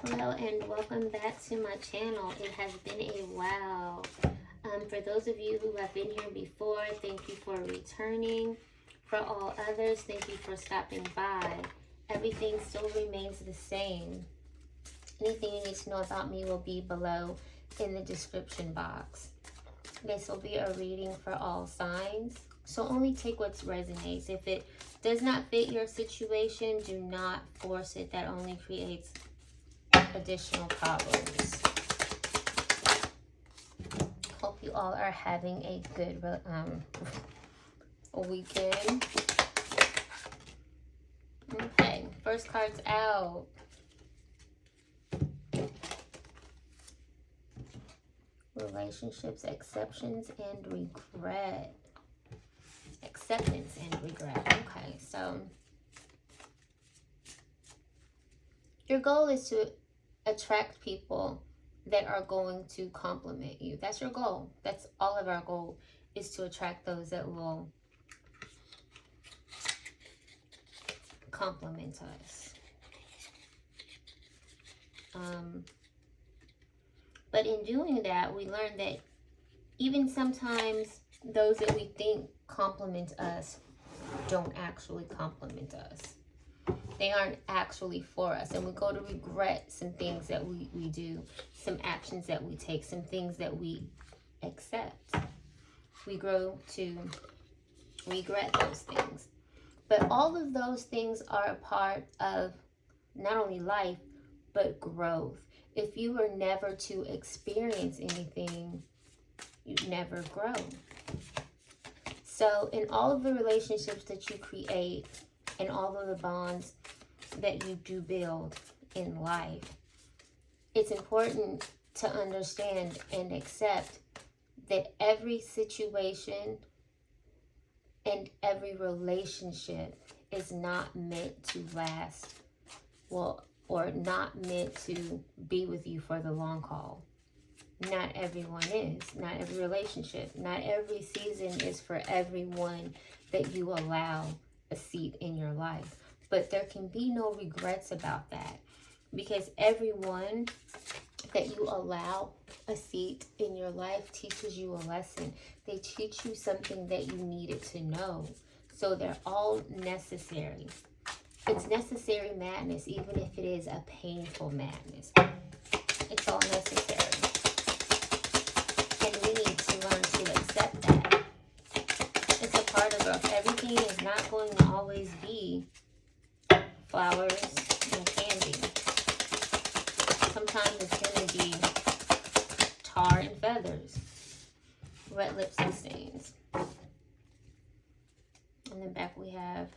Hello and welcome back to my channel. It has been a while. For those of you who have been here before, thank you for returning. For all others, thank you for stopping by. Everything still remains the same. Anything you need to know about me will be below in the description box. This will be a reading for all signs, so only take what resonates. If it does not fit your situation, do not force it. That only creates additional problems. Hope you all are having a good weekend. Okay, first card's out. Relationships, exceptions, and regret. Acceptance and regret. Okay, so your goal is to attract people that are going to compliment you. That's your goal. That's all of our goal, is to attract those that will compliment us. But in doing that, we learn that even sometimes those that we think compliment us don't actually compliment us. They aren't actually for us. And we go to regret some things that we do, some actions that we take, some things that we accept. We grow to regret those things. But all of those things are a part of not only life, but growth. If you were never to experience anything, you'd never grow. So in all of the relationships that you create and all of the bonds that you do build in life, it's important to understand and accept that every situation and every relationship is not meant to last, well, or not meant to be with you for the long haul. Not everyone is. Not every relationship. Not every season is for everyone that you allow a seat in your life. But there can be no regrets about that, because everyone that you allow a seat in your life teaches you a lesson. They teach you something that you needed to know. So they're all necessary. It's necessary madness, even if it is a painful madness. It's all necessary. And we need to learn to accept that. It's a part of growth. Everything is not going to always be flowers and candy. Sometimes it's going to be tar and feathers, red lips and stains. In the back we have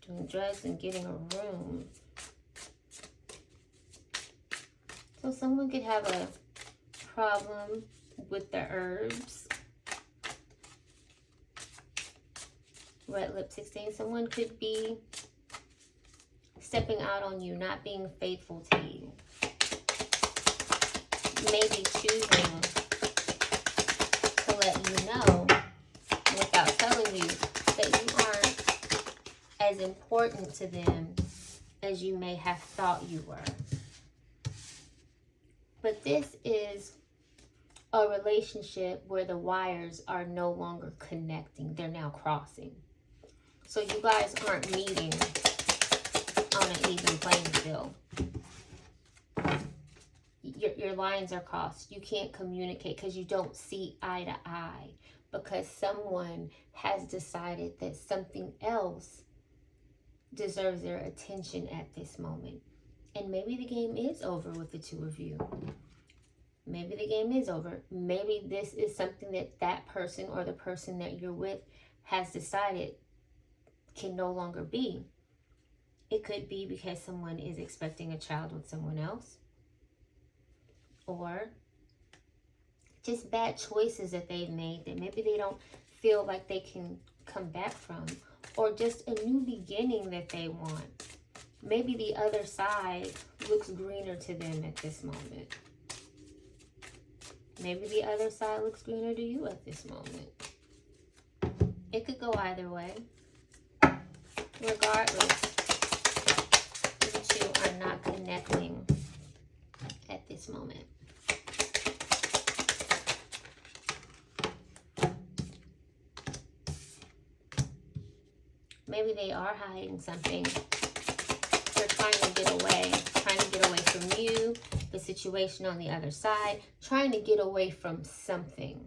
doing drugs and getting a room. So someone could have a problem with the herbs. Red lip 16. Someone could be stepping out on you, not being faithful to you. Maybe choosing to let you know without telling you that you aren't as important to them as you may have thought you were. But this is a relationship where the wires are no longer connecting. They're now crossing. So you guys aren't meeting on an even playing field. Your lines are crossed. You can't communicate because you don't see eye to eye, because someone has decided that something else deserves their attention at this moment. And maybe the game is over with the two of you. Maybe the game is over. Maybe this is something that that person or the person that you're with has decided can no longer be. It could be because someone is expecting a child with someone else, or just bad choices that they've made that maybe they don't feel like they can come back from, or just a new beginning that they want. Maybe the other side looks greener to them at this moment. Maybe the other side looks greener to you at this moment. It could go either way. Regardless, you two are not connected. moment. Maybe they are hiding something. They're trying to get away from you, the situation on the other side, trying to get away from something.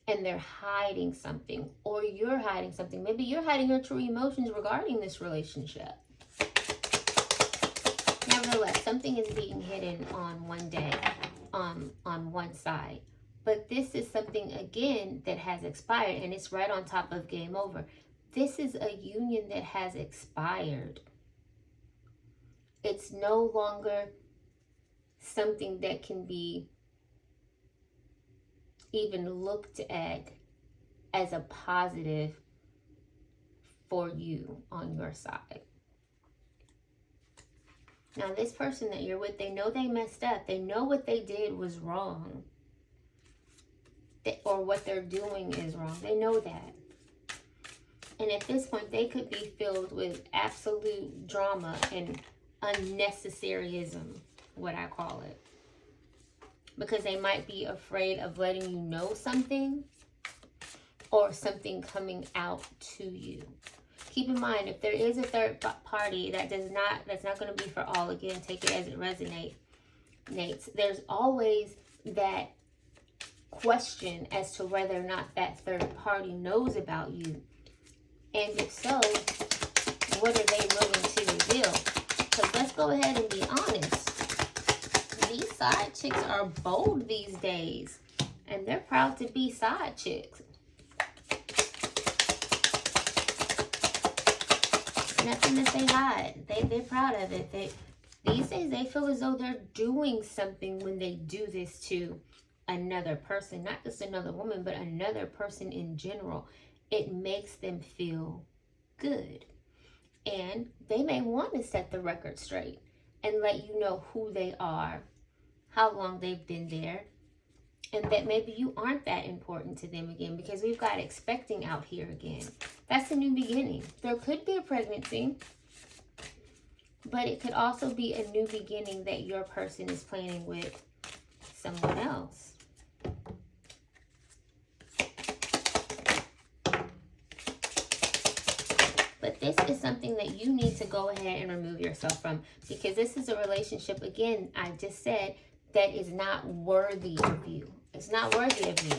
And they're hiding something, or you're hiding something. Maybe you're hiding your true emotions regarding this relationship. Nevertheless, something is being hidden on one day, on one side. But this is something, again, that has expired, and it's right on top of game over. This is a union that has expired. It's no longer something that can be even looked at as a positive for you on your side. Now, this person that you're with, they know they messed up. They know what they did was wrong. Or what they're doing is wrong. They know that. And at this point, they could be filled with absolute drama and unnecessaryism, what I call it. Because they might be afraid of letting you know something, or something coming out to you. Keep in mind, if there is a third party that's not going to be for all, again, take it as it resonates. There's always that question as to whether or not that third party knows about you. And if so, what are they willing to reveal? Because let's go ahead and be honest. These side chicks are bold these days. And they're proud to be side chicks. Nothing that they hide. They're proud of it. These days, they feel as though they're doing something when they do this to another person. Not just another woman, but another person in general. It makes them feel good. And they may want to set the record straight and let you know who they are, how long they've been there, and that maybe you aren't that important to them again, because we've got expecting out here again. That's a new beginning. There could be a pregnancy, but it could also be a new beginning that your person is planning with someone else. But this is something that you need to go ahead and remove yourself from, because this is a relationship, again, I just said, that is not worthy of you. It's not worthy of you.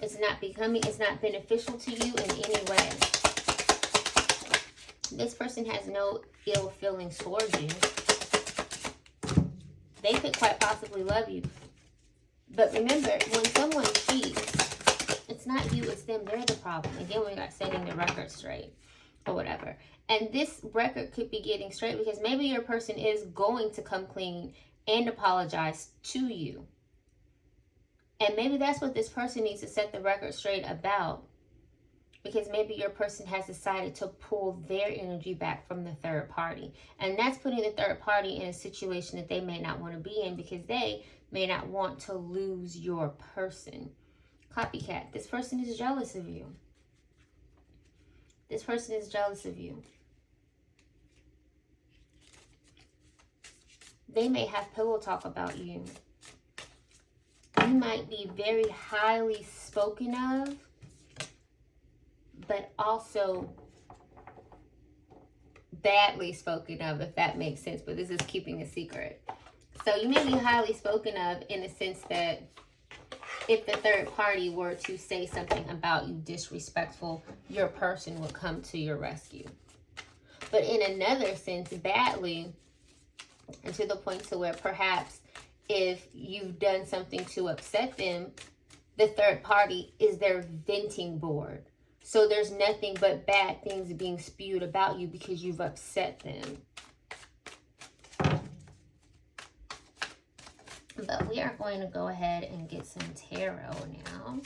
It's not beneficial to you in any way. This person has no ill feelings towards you. They could quite possibly love you. But remember, when someone cheats, it's not you, it's them. They're the problem. Again, we got setting the record straight or whatever. And this record could be getting straight because maybe your person is going to come clean and apologize to you. And maybe that's what this person needs to set the record straight about. Because maybe your person has decided to pull their energy back from the third party. And that's putting the third party in a situation that they may not want to be in, because they may not want to lose your person. Copycat. This person is jealous of you. This person is jealous of you. They may have pillow talk about you. You might be very highly spoken of, but also badly spoken of, if that makes sense. But this is keeping a secret. So you may be highly spoken of in the sense that if the third party were to say something about you disrespectful, your person would come to your rescue. But in another sense, badly, and to the point to where perhaps if you've done something to upset them, the third party is their venting board. So there's nothing but bad things being spewed about you because you've upset them. But we are going to go ahead and get some tarot now.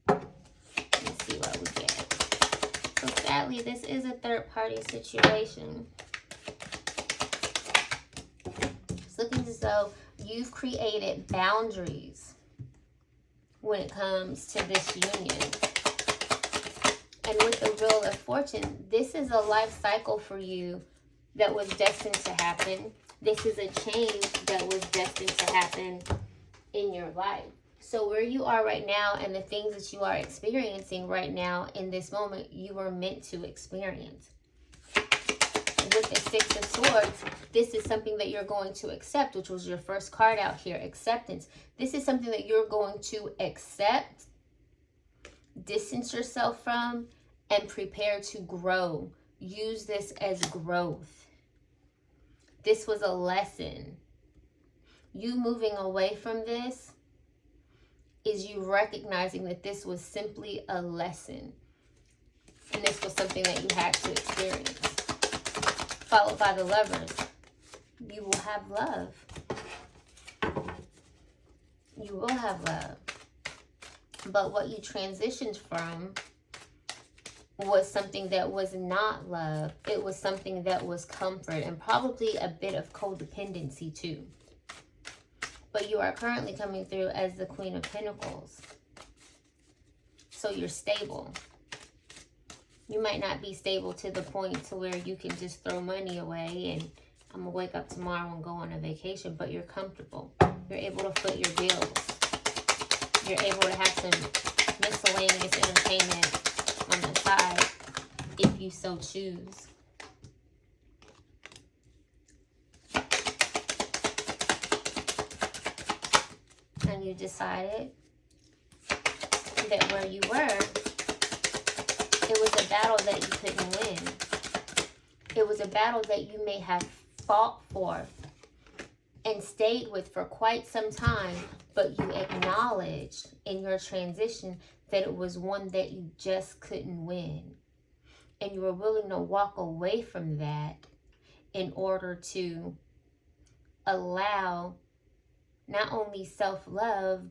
Let's see what we get. So sadly, this is a third party situation. It's looking as though you've created boundaries when it comes to this union. And with the Wheel of Fortune, this is a life cycle for you that was destined to happen. This is a change that was destined to happen in your life. So where you are right now and the things that you are experiencing right now in this moment, you were meant to experience. With the Six of Swords, this is something that you're going to accept, which was your first card out here, acceptance. This is something that you're going to accept, distance yourself from, and prepare to grow. Use this as growth. This was a lesson. You moving away from this is you recognizing that this was simply a lesson. And this was something that you had to experience. Followed by the Lovers. You will have love. You will have love. But what you transitioned from was something that was not love. It was something that was comfort and probably a bit of codependency too. But you are currently coming through as the Queen of Pentacles. So you're stable. You might not be stable to the point to where you can just throw money away and I'm going to wake up tomorrow and go on a vacation, but you're comfortable. You're able to foot your bills. You're able to have some miscellaneous entertainment on the side if you so choose. And you decided that where you were, it was a battle that you couldn't win. It was a battle that you may have fought for and stayed with for quite some time, but you acknowledged in your transition that it was one that you just couldn't win. And you were willing to walk away from that in order to allow not only self-love,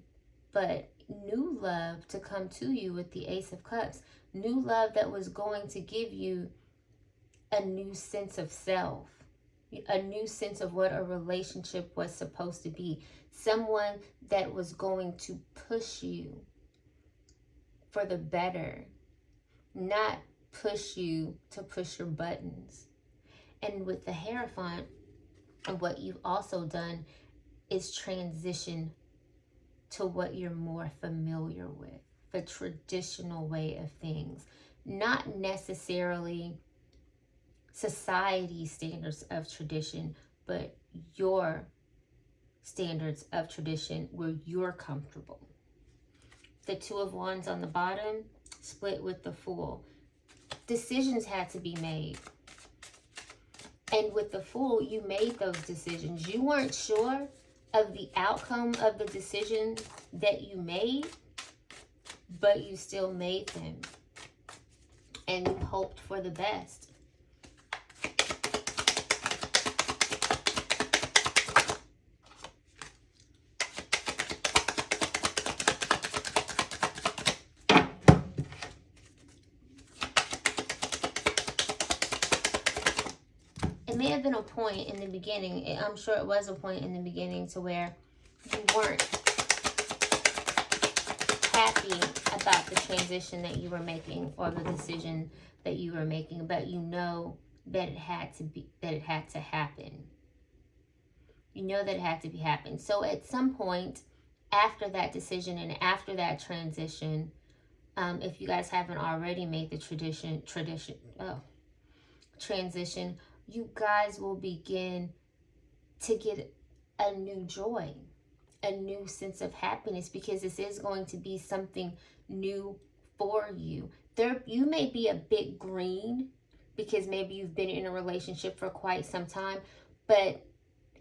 but new love to come to you with the Ace of Cups. New love that was going to give you a new sense of self, a new sense of what a relationship was supposed to be. Someone that was going to push you for the better, not push you to push your buttons. And with the Hierophant, what you've also done is transition to what you're more familiar with, the traditional way of things, not necessarily society standards of tradition, but your standards of tradition where you're comfortable. The Two of Wands on the bottom split with the Fool. Decisions had to be made. And with the Fool, you made those decisions. You weren't sure of the outcome of the decision that you made, but you still made them. And you hoped for the best. It may have been a point in the beginning, I'm sure it was a point in the beginning to where you weren't happy about the transition that you were making or the decision that you were making, but you know that it had to happen. You know that it had to happen. So at some point after that decision and after that transition, if you guys haven't already made the transition, you guys will begin to get a new joy, a new sense of happiness, because this is going to be something new for you. You may be a bit green because maybe you've been in a relationship for quite some time, but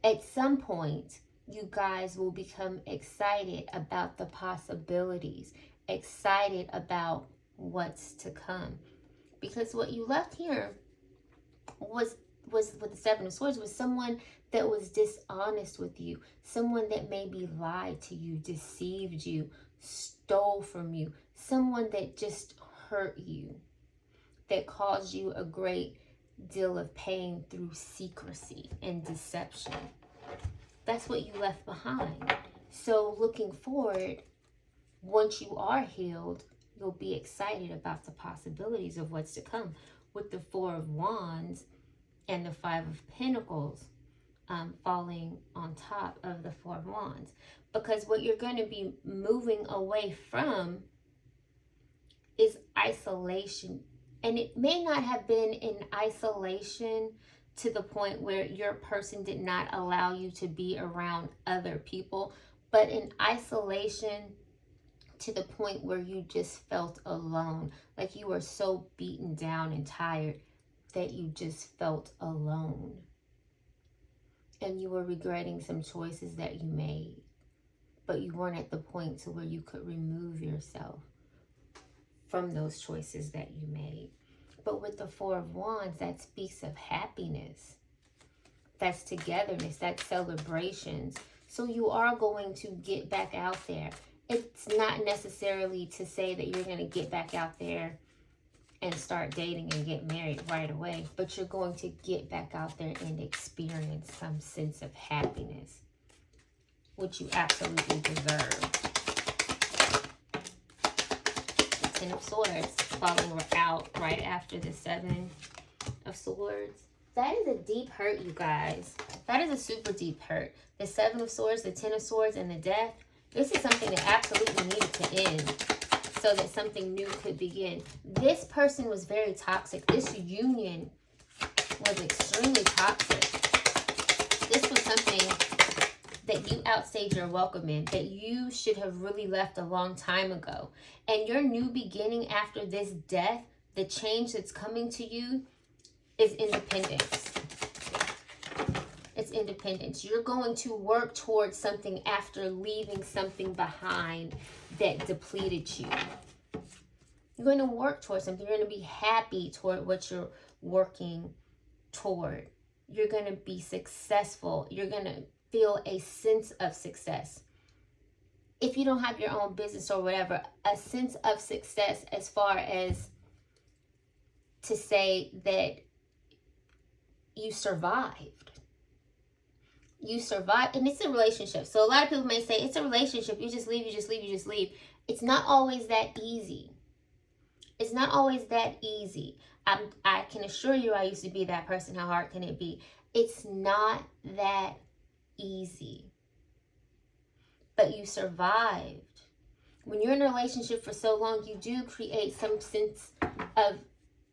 at some point, you guys will become excited about the possibilities, excited about what's to come. Because what you left here was with the Seven of Swords was someone that was dishonest with you, someone that maybe lied to you, deceived you, stole from you, someone that just hurt you, that caused you a great deal of pain through secrecy and deception. That's what you left behind. So looking forward, once you are healed, you'll be excited about the possibilities of what's to come. With the Four of Wands and the Five of Pentacles falling on top of the Four of Wands. Because what you're going to be moving away from is isolation. And it may not have been in isolation to the point where your person did not allow you to be around other people, but in isolation to the point where you just felt alone. Like you were so beaten down and tired that you just felt alone. And you were regretting some choices that you made, but you weren't at the point to where you could remove yourself from those choices that you made. But with the Four of Wands, that speaks of happiness. That's togetherness, that's celebrations. So you are going to get back out there. It's not necessarily to say that you're going to get back out there and start dating and get married right away, but you're going to get back out there and experience some sense of happiness, which you absolutely deserve. The Ten of Swords falling out right after the Seven of Swords. That is a deep hurt, you guys. That is a super deep hurt. The Seven of Swords, the Ten of Swords, and the Death. This is something that absolutely needed to end so that something new could begin. This person was very toxic. This union was extremely toxic. This was something that you outstayed your welcome in, that you should have really left a long time ago. And your new beginning after this death, the change that's coming to you, is independence. It's independence. You're going to work towards something after leaving something behind that depleted you. You're going to work towards something. You're going to be happy toward what you're working toward. You're going to be successful. You're going to feel a sense of success. If you don't have your own business or whatever, a sense of success as far as to say that you survived. You survived, and it's a relationship. So a lot of people may say, it's a relationship. You just leave, you just leave, you just leave. It's not always that easy. It's not always that easy. I can assure you I used to be that person. How hard can it be? It's not that easy. But you survived. When you're in a relationship for so long, you do create some sense of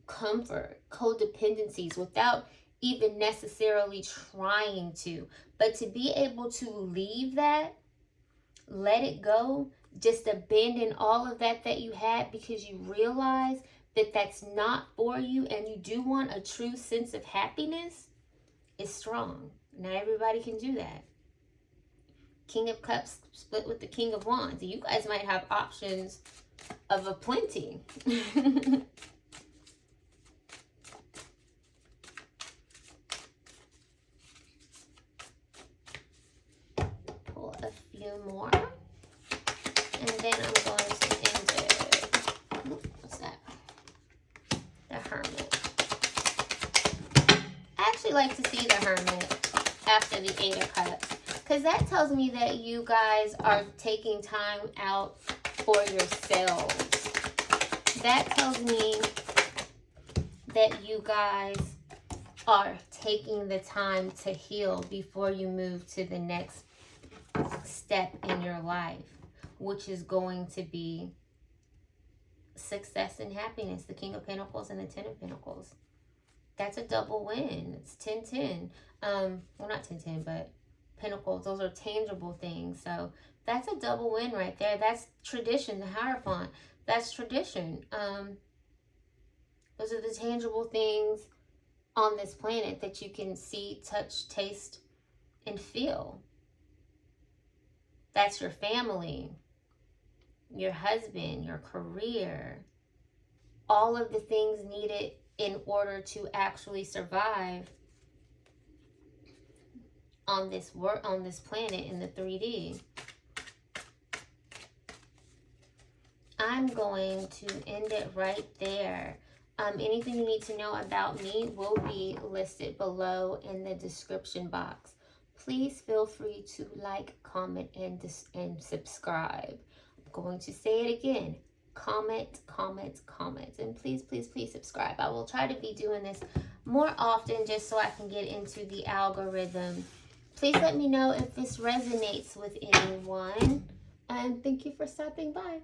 comfort, codependencies without even necessarily trying to. But to be able to leave that, let it go, just abandon all of that you had because you realize that that's not for you and you do want a true sense of happiness, is strong. Not everybody can do that. King of Cups split with the King of Wands. You guys might have options of aplenty. Pull a few more. And then I'm going to end it. What's that? The Hermit. I actually like to see the Hermit after the Eight of Cups, because that tells me that you guys are taking time out for yourselves. That tells me that you guys are taking the time to heal before you move to the next step in your life, which is going to be success and happiness. The King of Pentacles and the Ten of Pentacles. That's a double win. It's 10-10. Well, not 10-10, but Pentacles. Those are tangible things. So that's a double win right there. That's tradition. The Hierophant. That's tradition. Those are the tangible things on this planet that you can see, touch, taste, and feel. That's your family, your husband, your career, all of the things needed in order to actually survive on this planet in the 3D. I'm going to end it right there. Anything you need to know about me will be listed below in the description box. Please feel free to like, comment, and subscribe. I'm going to say it again. Comment, comment, comment. And please, please, please subscribe. I will try to be doing this more often just so I can get into the algorithm. Please let me know if this resonates with anyone. And thank you for stopping by.